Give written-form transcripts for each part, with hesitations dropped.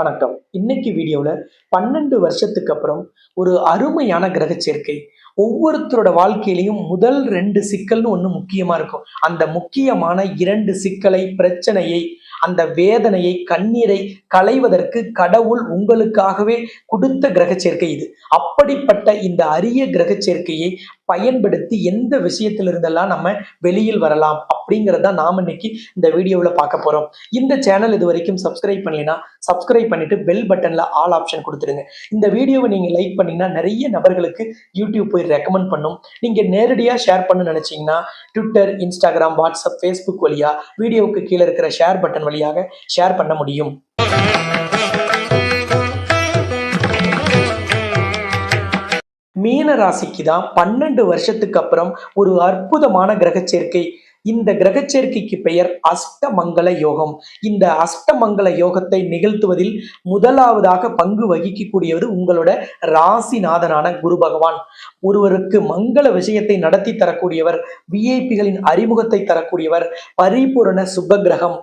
வணக்கம். இன்னைக்கு வீடியோல 12 வருஷத்துக்கு அப்புறம் ஒரு அருமையான கிரக சேர்க்கை. ஒவ்வொருத்தரோட வாழ்க்கையிலயும் முதல் 2 சிக்கல்னு ஒண்ணு முக்கியமா இருக்கும். அந்த முக்கியமான 2 சிக்கலை, பிரச்சனையை, அந்த வேதனையை, கண்ணீரை களைவதற்கு கடவுள் உங்களுக்காகவே குடுத்த கிரக சேர்க்கை இது. அப்படிப்பட்ட இந்த அரிய கிரக சேர்க்கையை பயன்படுத்தி எந்த விஷயத்திலிருந்தெல்லாம் நம்ம வெளியில் வரலாம் அப்படிங்கிறத நாம இன்னைக்கு இந்த வீடியோவில் பார்க்க போறோம். இந்த சேனல் இது வரைக்கும் சப்ஸ்கிரைப் பண்ணலைன்னா சப்ஸ்கிரைப் பண்ணிட்டு பெல் பட்டன்ல ஆல் ஆப்ஷன் கொடுத்துருங்க. இந்த வீடியோவை நீங்க லைக் பண்ணீங்கன்னா நிறைய நபர்களுக்கு யூடியூப் போய் ரெக்கமெண்ட் பண்ணும். நீங்க நேரடியா ஷேர் பண்ண நினைச்சீங்கன்னா ட்விட்டர், இன்ஸ்டாகிராம், வாட்ஸ்அப், ஃபேஸ்புக் வழியா வீடியோவுக்கு கீழே இருக்கிற ஷேர் பட்டன் வழியாக ஷேர் பண்ண முடியும். மீன ராசிக்கு தான் 12 வருஷத்துக்கு அப்புறம் ஒரு அற்புதமான கிரக சேர்க்கை. இந்த கிரக சேர்க்கைக்கு பெயர் அஷ்டமங்கல யோகம். இந்த அஷ்டமங்கல யோகத்தை நிகழ்த்துவதில் முதலாவதாக பங்கு வகிக்கக்கூடியது உங்களோட ராசிநாதனான குரு பகவான். ஒருவருக்கு மங்கள விஷயத்தை நடத்தி தரக்கூடியவர், விஐபிகளின் அறிமுகத்தை தரக்கூடியவர், பரிபூரண சுபகிரகம்,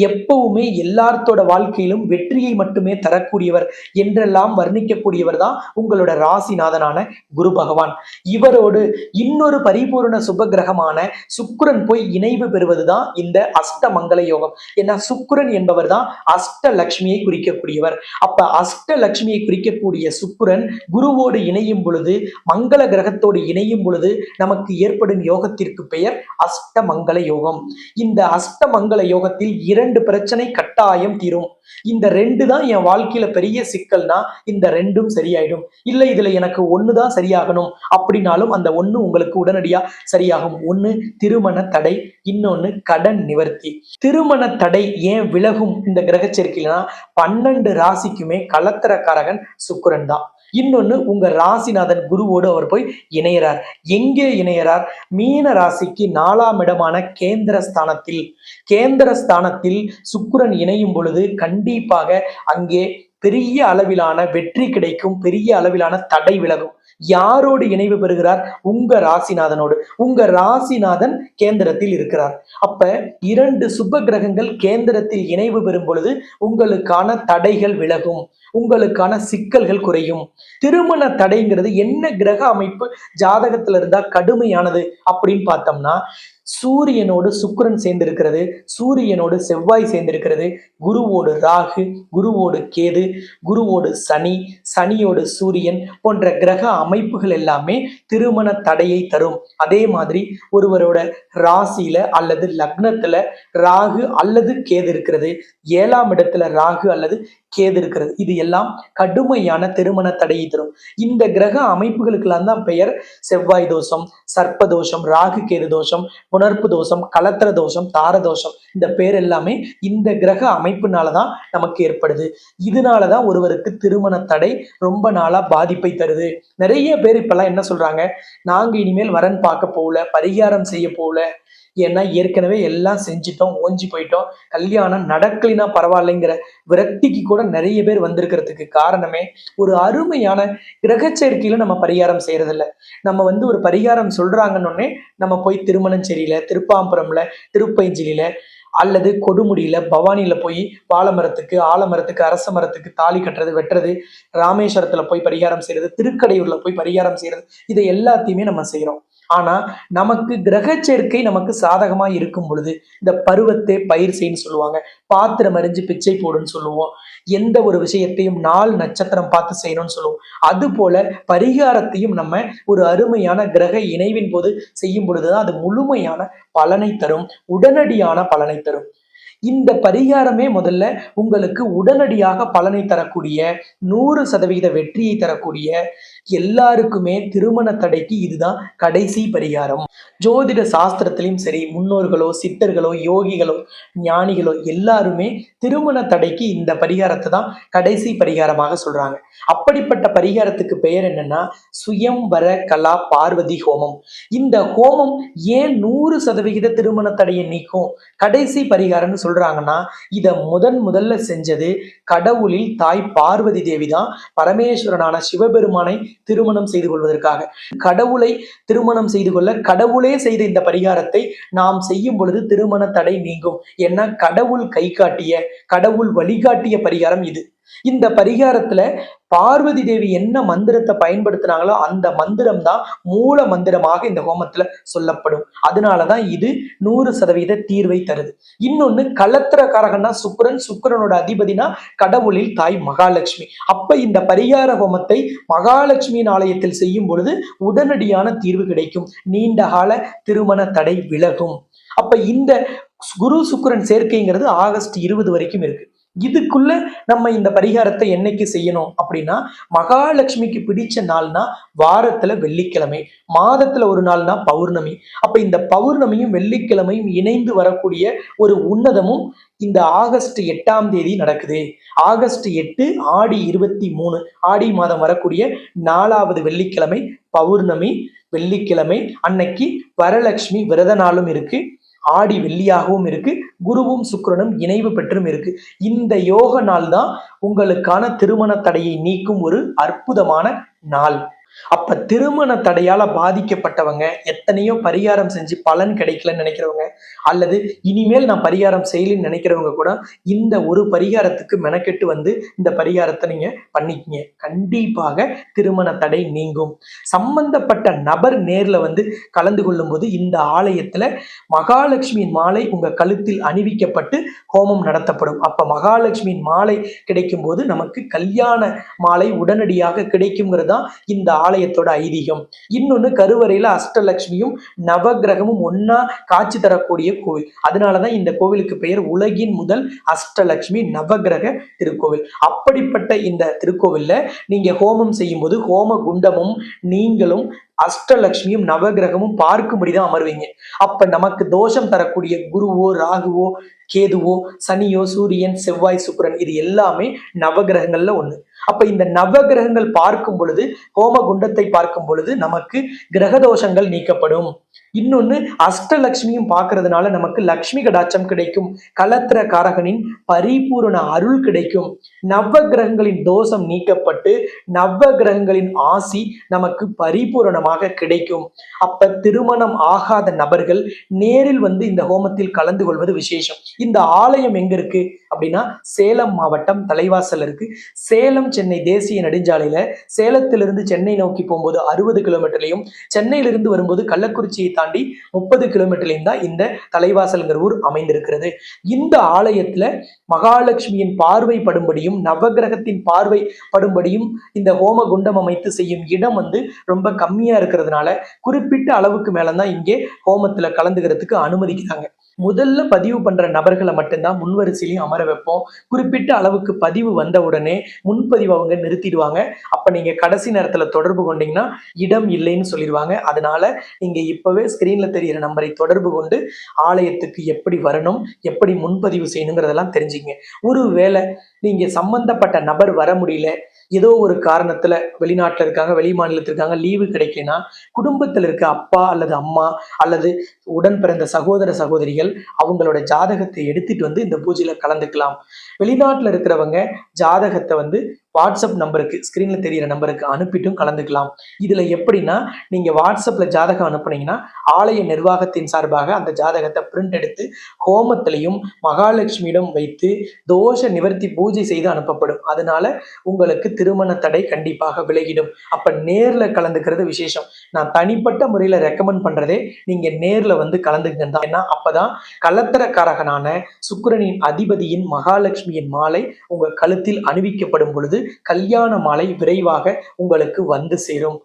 எப்பவுமே எல்லாத்தோட வாழ்க்கையிலும் வெற்றியை மட்டுமே தரக்கூடியவர் என்றெல்லாம் வர்ணிக்கக்கூடியவர் தான் உங்களோட ராசிநாதனான குரு பகவான். இவரோடு இன்னொரு பரிபூரண சுபகிரகமான சுக்கிரன் போய் இணைவு பெறுவதுதான் இந்த அஷ்டமங்கல யோகம். ஏன்னா சுக்கிரன் என்பவர் தான் அஷ்டலட்சுமியை குறிக்கக்கூடியவர். அப்ப அஷ்டலட்சுமியை குறிக்கக்கூடிய சுக்கிரன் குருவோடு இணையும் பொழுது, மங்கள கிரகத்தோடு இணையும் பொழுது நமக்கு ஏற்படும் யோகத்திற்கு பெயர் அஷ்டமங்கல யோகம். இந்த அஷ்டமங்கல யோகத்தில் 2 பிரச்சனை கட்டாயம் தீரும். இந்த 2 தான் என் வாழ்க்கையில பெரிய சிக்கல்னா இந்த 2ம் சரியாயிடும். இல்ல இதுல எனக்கு 1 தான் சரியாகணும் அப்படின்னாலும் அந்த 1 உங்களுக்கு உடனடியா சரியாகும். 1 திருமண தடை, இன்னொன்னு கடன் நிவர்த்தி. திருமண தடை ஏன் விலகும் இந்த கிரக சேர்க்கையிலனா 12 ராசிக்குமே கலத்திரக்காரகன் சுக்கிரன் தான். இன்னொன்னு உங்க ராசிநாதன் குருவோடு அவர் போய் இணையறார். எங்கே இணையறார்? மீன ராசிக்கு 4ஆம் இடமான கேந்திரஸ்தானத்தில். கேந்திரஸ்தானத்தில் சுக்கிரன் இணையும் பொழுது கண்டிப்பாக அங்கே பெரிய அளவிலான வெற்றி கிடைக்கும், பெரிய அளவிலான தடை விலகும். யாரோடு இணைவு பெறுகிறார்? உங்க ராசிநாதனோடு. உங்க ராசிநாதன் கேந்திரத்தில் இருக்கிறார். அப்ப 2 சுப கிரகங்கள் கேந்திரத்தில் இணைவு பெறும் பொழுது உங்களுக்கான தடைகள் விலகும், உங்களுக்கான சிக்கல்கள் குறையும். திருமண தடைங்கிறது என்ன கிரக அமைப்பு ஜாதகத்துல இருந்தா கடுமையானது அப்படின்னு பார்த்தோம்னா, சூரியனோடு சுக்கிரன் சேர்ந்திருக்கிறது, சூரியனோடு செவ்வாய் சேர்ந்திருக்கிறது, குருவோடு ராகு, குருவோடு கேது, குருவோடு சனி, சனியோடு சூரியன் போன்ற கிரக அமைப்புகள் எல்லாமே திருமண தடையை தரும். அதே மாதிரி ஒருவரோட ராசியில அல்லது லக்னத்துல ராகு அல்லது கேது இருக்கிறது, 7ஆம் இடத்துல ராகு அல்லது கேது இருக்கிறது, இது எல்லாம் கடுமையான திருமண தடையை தரும். இந்த கிரக அமைப்புகளுக்கெல்லாம் தான் பெயர் செவ்வாய் தோஷம், சர்ப்ப தோஷம், ராகு கேது தோஷம், புணர்ப்பு தோஷம், கலத்திர தோஷம், தார தோஷம். இந்த பேர் எல்லாமே இந்த கிரக அமைப்புனாலதான் நமக்கு ஏற்படுது. இதனாலதான் ஒருவருக்கு திருமண தடை ரொம்ப நாளா பாதிப்பை தருது. நிறைய பேர் இப்பெல்லாம் என்ன சொல்றாங்க, நாங்க இனிமேல் வரன் பார்க்க போகல, பரிகாரம் செய்ய போகல, ஏன்னா ஏற்கனவே எல்லாம் செஞ்சுட்டோம், ஓஞ்சி போயிட்டோம், கல்யாணம் நடக்கலினா பரவாயில்லைங்கிற விரக்திக்கு கூட நிறைய பேர் வந்திருக்கிறதுக்கு காரணமே ஒரு அருமையான கிரக சேர்க்கையில நம்ம பரிகாரம் செய்யறதில்ல. நம்ம ஒரு பரிகாரம் சொல்றாங்கன்னொடனே நம்ம போய் திருமணம் சரியில, திருப்பாம்புரம்ல, திருப்பைஞ்சிலில அல்லது கொடுமுடியில, பவானியில போய் வாழைமரத்துக்கு, ஆலமரத்துக்கு, அரச மரத்துக்கு தாலி கட்டுறது, வெட்டுறது, ராமேஸ்வரத்துல போய் பரிகாரம் செய்யறது, திருக்கடையூர்ல போய் பரிகாரம் செய்யறது, இதை எல்லாத்தையுமே நம்ம செய்யறோம். ஆனா நமக்கு கிரக சேர்க்கை நமக்கு சாதகமா இருக்கும் பொழுது இந்த பருவத்தை பயிர் செய்யன்னு சொல்லுவாங்க, பாத்திரம் அறிஞ்சு பிச்சை போடுன்னு சொல்லுவோம், எந்த ஒரு விஷயத்தையும் நாள் நட்சத்திரம் பார்த்து செய்யணும்னு சொல்லுவோம். அது போல பரிகாரத்தையும் நம்ம ஒரு அருமையான கிரக இணைவின் போது செய்யும் பொழுதுதான் அது முழுமையான பலனை தரும், உடனடியான பலனை தரும். இந்த பரிகாரமே முதல்ல உங்களுக்கு உடனடியாக பலனை தரக்கூடிய, 100% வெற்றியை தரக்கூடிய, எல்லாருக்குமே திருமண தடைக்கு இதுதான் கடைசி பரிகாரம். ஜோதிட சாஸ்திரத்திலையும் சரி, முன்னோர்களோ, சித்தர்களோ, யோகிகளோ, ஞானிகளோ எல்லாருமே திருமண தடைக்கு இந்த பரிகாரத்தை தான் கடைசி பரிகாரமாக சொல்றாங்க. அப்படிப்பட்ட பரிகாரத்துக்கு பெயர் என்னன்னா சுயம்வர கலா பார்வதி ஹோமம். இந்த ஹோமம் ஏன் 100% திருமண தடையை நீக்கும் கடைசி பரிகாரம்னு சொல்றாங்கன்னா, இதை முதல்ல செஞ்சது கடவுளில் தாய் பார்வதி தேவி தான் பரமேஸ்வரனான சிவபெருமானை திருமணம் செய்து கொள்வதற்காக. கடவுளை திருமணம் செய்து கொள்ள கடவுளே செய்த இந்த பரிகாரத்தை நாம் செய்யும் பொழுது திருமண தடை நீங்கும். ஏன்னா கடவுள் கை காட்டிய, கடவுள் வழிகாட்டிய பரிகாரம் இது. இந்த பரிகாரத்துல பார்வதி தேவி என்ன மந்திரத்தை பயன்படுத்தினாங்களோ அந்த மந்திரம் தான் மூல மந்திரமாக இந்த ஹோமத்துல சொல்லப்படும். அதனாலதான் இது 100% தீர்வை தருது. இன்னொன்னு கலத்திரக்காரகன்னா சுக்கிரன், சுக்கிரனோட அதிபதினா கடவுளில் தாய் மகாலட்சுமி. அப்ப இந்த பரிகார ஹோமத்தை மகாலட்சுமியின் ஆலயத்தில் செய்யும் பொழுது உடனடியான தீர்வு கிடைக்கும், நீண்ட கால திருமண தடை விலகும். அப்ப இந்த குரு சுக்கிரன் சேர்க்கைங்கிறது ஆகஸ்ட் 20 வரைக்கும் இருக்கு. இதுக்குள்ள நம்ம இந்த பரிகாரத்தை என்னைக்கு செய்யணும் அப்படின்னா, மகாலட்சுமிக்கு பிடிச்ச நாள்னா வாரத்துல வெள்ளிக்கிழமை, மாதத்துல ஒரு நாள்னா பௌர்ணமி. அப்ப இந்த பௌர்ணமியும் வெள்ளிக்கிழமையும் இணைந்து வரக்கூடிய ஒரு உன்னதமும் இந்த ஆகஸ்ட் 8ஆம் தேதி நடக்குது. ஆகஸ்ட் 8 ஆடி 23, ஆடி மாதம் வரக்கூடிய 4வது வெள்ளிக்கிழமை பௌர்ணமி வெள்ளிக்கிழமை. அன்னைக்கு வரலட்சுமி விரத நாளும் இருக்கு, ஆடி வெள்ளியாகவும் இருக்கு, குருவும் சுக்கிரனும் இணைவு பெற்றும் இருக்கு. இந்த யோக நாள் தான் உங்களுக்கான திருமண தடையை நீக்கும் ஒரு அற்புதமான நாள். அப்ப திருமண தடையால பாதிக்கப்பட்டவங்க, எத்தனையோ பரிகாரம் செஞ்சு பலன் கிடைக்கலன்னு நினைக்கிறவங்க, அல்லது இனிமேல் நான் பரிகாரம் செய்யலன்னு நினைக்கிறவங்க கூட இந்த ஒரு பரிகாரத்துக்கு மெனக்கெட்டு வந்து இந்த பரிகாரத்தை நீங்க பண்ணிக்கங்க. கண்டிப்பாக திருமண தடை நீங்கும். சம்பந்தப்பட்ட நபர் நேர்ல வந்து கலந்து கொள்ளும் போது இந்த ஆலயத்துல மகாலட்சுமியின் மாலை உங்க கழுத்தில் அணிவிக்கப்பட்டு ஹோமம் நடத்தப்படும். அப்ப மகாலட்சுமியின் மாலை கிடைக்கும் போது நமக்கு கல்யாண மாலை உடனடியாக கிடைக்குங்கிறது தான் இந்த ஆலயத்தோட ஐதீகம். இன்னொன்னு, கருவறையில அஷ்டலட்சுமியும் நவகிரகமும் ஒன்னா காட்சி தரக்கூடிய கோவில். அதனாலதான் இந்த கோவிலுக்கு பெயர் உலகின் முதல் அஷ்டலட்சுமி நவகிரக திருக்கோவில். அப்படிப்பட்ட இந்த திருக்கோவில்ல நீங்க ஹோமம் செய்யும் போது ஹோம குண்டமும் நீங்களும் அஷ்டலட்சுமியும் நவகிரகமும் பார்க்கும்படிதான் அமர்வீங்க. அப்ப நமக்கு தோஷம் தரக்கூடிய குருவோ ராகுவோ கேதுவோ சனியோ சூரியன் செவ்வாய் சுக்கிரன் இது எல்லாமே நவகிரகங்கள்ல ஒண்ணு. அப்ப இந்த நவகிரகங்கள் பார்க்கும் பொழுது, ஹோம குண்டத்தை பார்க்கும் பொழுது நமக்கு கிரக தோஷங்கள் நீக்கப்படும். இன்னொன்னு, அஷ்டலட்சுமியும் பார்க்கறதுனால நமக்கு லக்ஷ்மி கடாட்சம் கிடைக்கும், கலத்திர காரகனின் பரிபூரண அருள் கிடைக்கும், நவகிரகங்களின் தோஷம் நீக்கப்பட்டு நவகிரகங்களின் ஆசி நமக்கு பரிபூரணமாக கிடைக்கும். அப்ப திருமணம் ஆகாத நபர்கள் நேரில் வந்து இந்த ஹோமத்தில் கலந்து கொள்வது விசேஷம். இந்த ஆலயம் எங்க இருக்கு அப்படின்னா, சேலம் மாவட்டம் தலைவாசல் இருக்கு. சேலம் சென்னை தேசிய நெடுஞ்சாலையில சேலத்திலிருந்து சென்னை நோக்கி போகும்போது 60 கிலோமீட்டர்லையும், சென்னையிலிருந்து வரும்போது கள்ளக்குறிச்சியை தாண்டி 30 கிலோமீட்டர்லையும் தான் இந்த தலைவாசல்ங்கிற ஊர் அமைந்திருக்கிறது. இந்த ஆலயத்துல மகாலட்சுமியின் பார்வை படும்படியும் நவகிரகத்தின் பார்வை படும்படியும் இந்த ஹோம குண்டம் அமைத்து செய்யும் இடம் வந்து ரொம்ப கம்மியா இருக்கிறதுனால குறிப்பிட்ட அளவுக்கு மேலதான் இங்கே ஹோமத்துல கலந்துக்கிறதுக்கு அனுமதிக்கிறாங்க. முதல்ல பதிவு பண்ற நபர்களை மட்டும்தான் முன்வரிசையிலையும் அமர வைப்போம். குறிப்பிட்ட அளவுக்கு பதிவு வந்த உடனே முன்பதிவு அவங்க நிறுத்திடுவாங்க. அப்ப நீங்க கடைசி நேரத்துல தொடர்பு கொண்டீங்கன்னா இடம் இல்லைன்னு சொல்லிடுவாங்க. அதனால நீங்க இப்பவே ஸ்கிரீன்ல தெரியிற நம்பரை தொடர்பு கொண்டு ஆலயத்துக்கு எப்படி வரணும், எப்படி முன்பதிவு செய்யணுங்கிறதெல்லாம் தெரிஞ்சுங்க. ஒருவேளை நீங்க சம்பந்தப்பட்ட நபர் வர முடியல, ஏதோ ஒரு காரணத்துல வெளிநாட்டுல இருக்காங்க, வெளி மாநிலத்தில் இருக்காங்க, லீவு கிடைக்கலனா குடும்பத்தில் இருக்க அப்பா அல்லது அம்மா அல்லது உடன் பிறந்த சகோதர சகோதரிகள் அவங்களோட ஜாதகத்தை எடுத்துட்டு வந்து இந்த பூஜையில கலந்துக்கலாம். வெளிநாட்டுல இருக்கிறவங்க ஜாதகத்தை வந்து வாட்ஸ்அப் நம்பருக்கு, ஸ்கிரீன்ல தெரியிற நம்பருக்கு அனுப்பிட்டும் கலந்துக்கலாம். இதுல எப்படின்னா, நீங்க வாட்ஸ்அப்ல ஜாதகம் அனுப்புனீங்கன்னா ஆலய நிர்வாகத்தின் சார்பாக அந்த ஜாதகத்தை பிரிண்ட் எடுத்து ஹோமத்திலையும் மகாலட்சுமியிடம் வைத்து தோஷ நிவர்த்தி பூஜை செய்து அனுப்பப்படும். அதனால உங்களுக்கு திருமண தடை கண்டிப்பாக விலகிடும். அப்ப நேர்ல கலந்துக்கிறது விசேஷம். நான் தனிப்பட்ட முறையில ரெக்கமெண்ட் பண்றதே நீங்க நேர்ல வந்து கலந்துக்கங்க தான். ஏன்னா அப்பதான் கலத்திரக்காரகனான சுக்கிரனின் அதிபதியின் மகாலட்சுமியின் மாலை உங்க கழுத்தில் அணிவிக்கப்படும் பொழுது கல்யாண மாலை விரைவாக உங்களுக்கு வந்து சேரும்.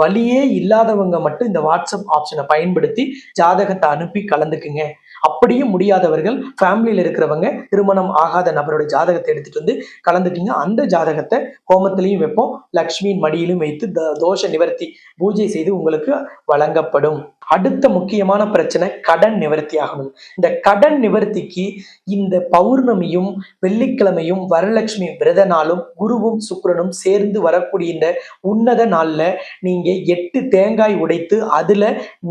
வழியே இல்லாதவங்க மட்டும் இந்த வாட்ஸ்அப் ஆப்ஷனை பயன்படுத்தி ஜாதகத்தை அனுப்பி கலந்துக்குங்க. அப்படியும் முடியாதவர்கள், ஃபேமிலியில இருக்கிறவங்க திருமணம் ஆகாத நபரோட ஜாதகத்தை எடுத்துட்டு வந்து கலந்துட்டீங்க. அந்த ஜாதகத்தை ஹோமத்திலையும் வைப்போம், லக்ஷ்மியின் மடியிலும் வைத்து தோஷ நிவர்த்தி பூஜை செய்து உங்களுக்கு வழங்கப்படும். அடுத்த முக்கியமான பிரச்சனை கடன் நிவர்த்தி ஆகணும். இந்த கடன் நிவர்த்திக்கு இந்த பௌர்ணமியும் வெள்ளிக்கிழமையும் வரலட்சுமி விரத நாளும் குருவும் சுக்கிரனும் சேர்ந்து வரக்கூடிய இந்த உன்னத நாள்ல நீங்க 8 தேங்காய் உடைத்து அதுல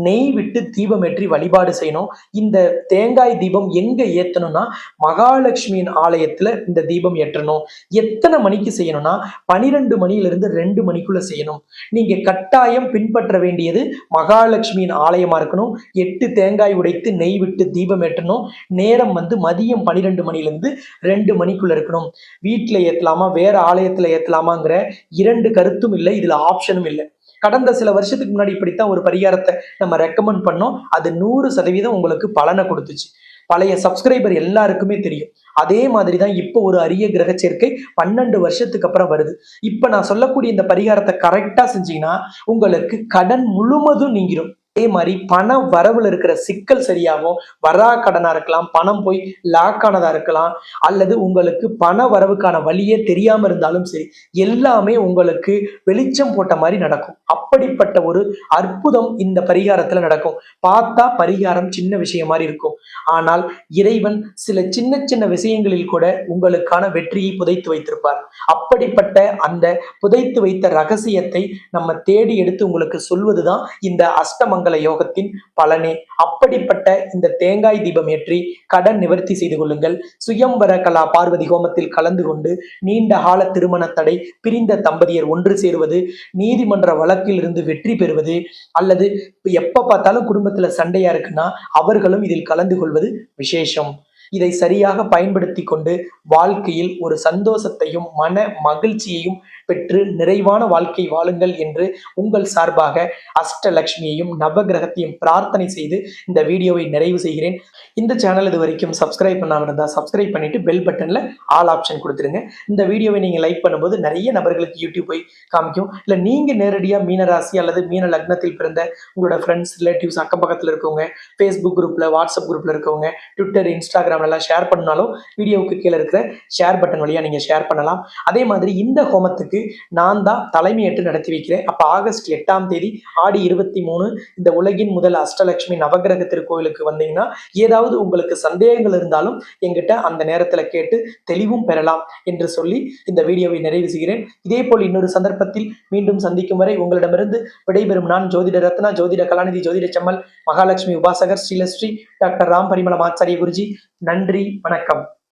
நெய் விட்டு தீபம் ஏற்றி வழிபாடு செய்யணும். இந்த தேங்காய் தீபம் எங்க ஏத்தணும்னா மகாலட்சுமியின் ஆலயத்துல இந்த தீபம் ஏற்றணும். எத்தனை மணிக்கு செய்யணும்னா 12 மணியிலிருந்து 2 மணிக்குள்ள செய்யணும். நீங்க கட்டாயம் பின்பற்ற வேண்டியது மகாலட்சுமியின் ஆலயமா இருக்கணும். 8 தேங்காய் உடைத்து நெய் விட்டு தீபம் ஏற்றணும். நேரம் வந்து மதியம் 12 மணிலேருந்து 2 மணிக்குள்ள இருக்கணும். வீட்டில் ஏற்றலாமா வேற ஆலயத்தில் ஏற்றலாமாங்கிற 2 கருத்தும் இல்லை, இதில் ஆப்ஷனும் இல்லை. கடந்த சில வருஷத்துக்கு முன்னாடி இப்படித்தான் ஒரு பரிகாரத்தை நம்ம ரெக்கமெண்ட் பண்ணோம். அது 100% உங்களுக்கு பலனை கொடுத்துச்சு. பழைய சப்ஸ்கிரைபர் எல்லாருக்குமே தெரியும். அதே மாதிரி தான் இப்போ ஒரு அரிய கிரக சேர்க்கை 12 வருஷத்துக்கு அப்புறம் வருது. இப்போ நான் சொல்லக்கூடிய இந்த பரிகாரத்தை கரெக்டா செஞ்சீங்கன்னா உங்களுக்கு கடன் முழுவதும் நீங்கிடும். அதே மாதிரி பண வரவுல இருக்கிற சிக்கல் சரியாகும். வரா கடனா இருக்கலாம், பணம் போய் லாக் ஆனதா இருக்கலாம், அல்லது உங்களுக்கு பண வரவுக்கான வழியே தெரியாம இருந்தாலும் சரி, எல்லாமே உங்களுக்கு வெளிச்சம் போட்ட மாதிரி நடக்கும். அப்படிப்பட்ட ஒரு அற்புதம் இந்த பரிகாரத்துல நடக்கும். பார்த்தா பரிகாரம் சின்ன விஷயம் மாதிரி இருக்கும், ஆனால் இறைவன் சில சின்ன சின்ன விஷயங்களில் கூட உங்களுக்கான வெற்றியை புதைத்து வைத்திருப்பார். அப்படிப்பட்ட அந்த புதைத்து வைத்த ரகசியத்தை நம்ம தேடி எடுத்து உங்களுக்கு சொல்வதுதான் இந்த அஷ்டமங்கல யோகத்தின் பலனே. அப்படிப்பட்ட இந்த தேங்காய் தீபம் ஏற்றி கடன் நிவர்த்தி செய்து கொள்ளுங்கள். சுயம்வர கலா பார்வதி ஹோமத்தில் கலந்து கொண்டு நீண்ட கால திருமண தடை, பிரிந்த தம்பதியர் ஒன்று சேருவது, நீதிமன்ற வழக்கில் இருந்து வெற்றி பெறுவது, அல்லது எப்ப பார்த்தாலும் குடும்பத்துல சண்டையா இருக்குன்னா அவர்களும் இதில் கலந்து கொள்வது விசேஷம். இதை சரியாக பயன்படுத்தி கொண்டு வாழ்க்கையில் ஒரு சந்தோஷத்தையும் மன மகிழ்ச்சியையும் பெற்று நிறைவான வாழ்க்கை வாழுங்கள் என்று உங்கள் சார்பாக அஷ்டலட்சுமியையும் நவகிரகத்தையும் பிரார்த்தனை செய்து இந்த வீடியோவை நிறைவு செய்கிறேன். இந்த சேனல் இது வரைக்கும் சப்ஸ்கிரைப் பண்ணாமல் இருந்தால் சப்ஸ்கிரைப் பண்ணிட்டு பெல் பட்டன்ல ஆல் ஆப்ஷன் கொடுத்துருங்க. இந்த வீடியோவை நீங்க லைக் பண்ணும்போது நிறைய நபர்களுக்கு யூடியூப் போய் காமிக்கும். இல்லை நீங்க நேரடியா மீன ராசி அல்லது மீன லக்னத்தில் பிறந்த உங்களோட ஃப்ரெண்ட்ஸ், ரிலேட்டிவ்ஸ், அக்கம் பக்கத்தில் இருக்கவங்க, ஃபேஸ்புக் குரூப்ல, வாட்ஸ்அப் குரூப்ல இருக்கவங்க, ட்விட்டர், இன்ஸ்டாகிராம் எல்லாம் ஷேர் பண்ணாலும் வீடியோவுக்கு கீழே இருக்கிற ஷேர் பட்டன் வழியா நீங்க ஷேர் பண்ணலாம். அதே மாதிரி இந்த ஹோமத்துக்கு நான் தான் தலைமையேற்று நடத்தி வைக்கிறேன். அப்ப ஆகஸ்ட் 8ஆம் தேதி ஆடி 23 இந்த உலகின் முதல் அஷ்டலட்சுமி நவகிரக திருக்கோயிலுக்கு வந்தீங்கன்னா ஏதாவது உங்களுக்கு சந்தேகங்கள் இருந்தாலும் என்கிட்ட அந்த நேரத்துல கேட்டு தெளிவும் பெறலாம் என்று சொல்லி இந்த வீடியோவை நிறைவு செய்கிறேன். இதே போல் இன்னொரு சந்தர்ப்பத்தில் மீண்டும் சந்திக்கும் வரை உங்களிடமிருந்து விடைபெறும் நான் ஜோதிட ரத்னா, ஜோதிட கலாநிதி, ஜோதிட செம்மல், மகாலட்சுமி உபாசகர், ஸ்ரீலஸ்ரீ டாக்டர் ராம் பரிமளம் ஆச்சாரிய குருஜி. நன்றி, வணக்கம்.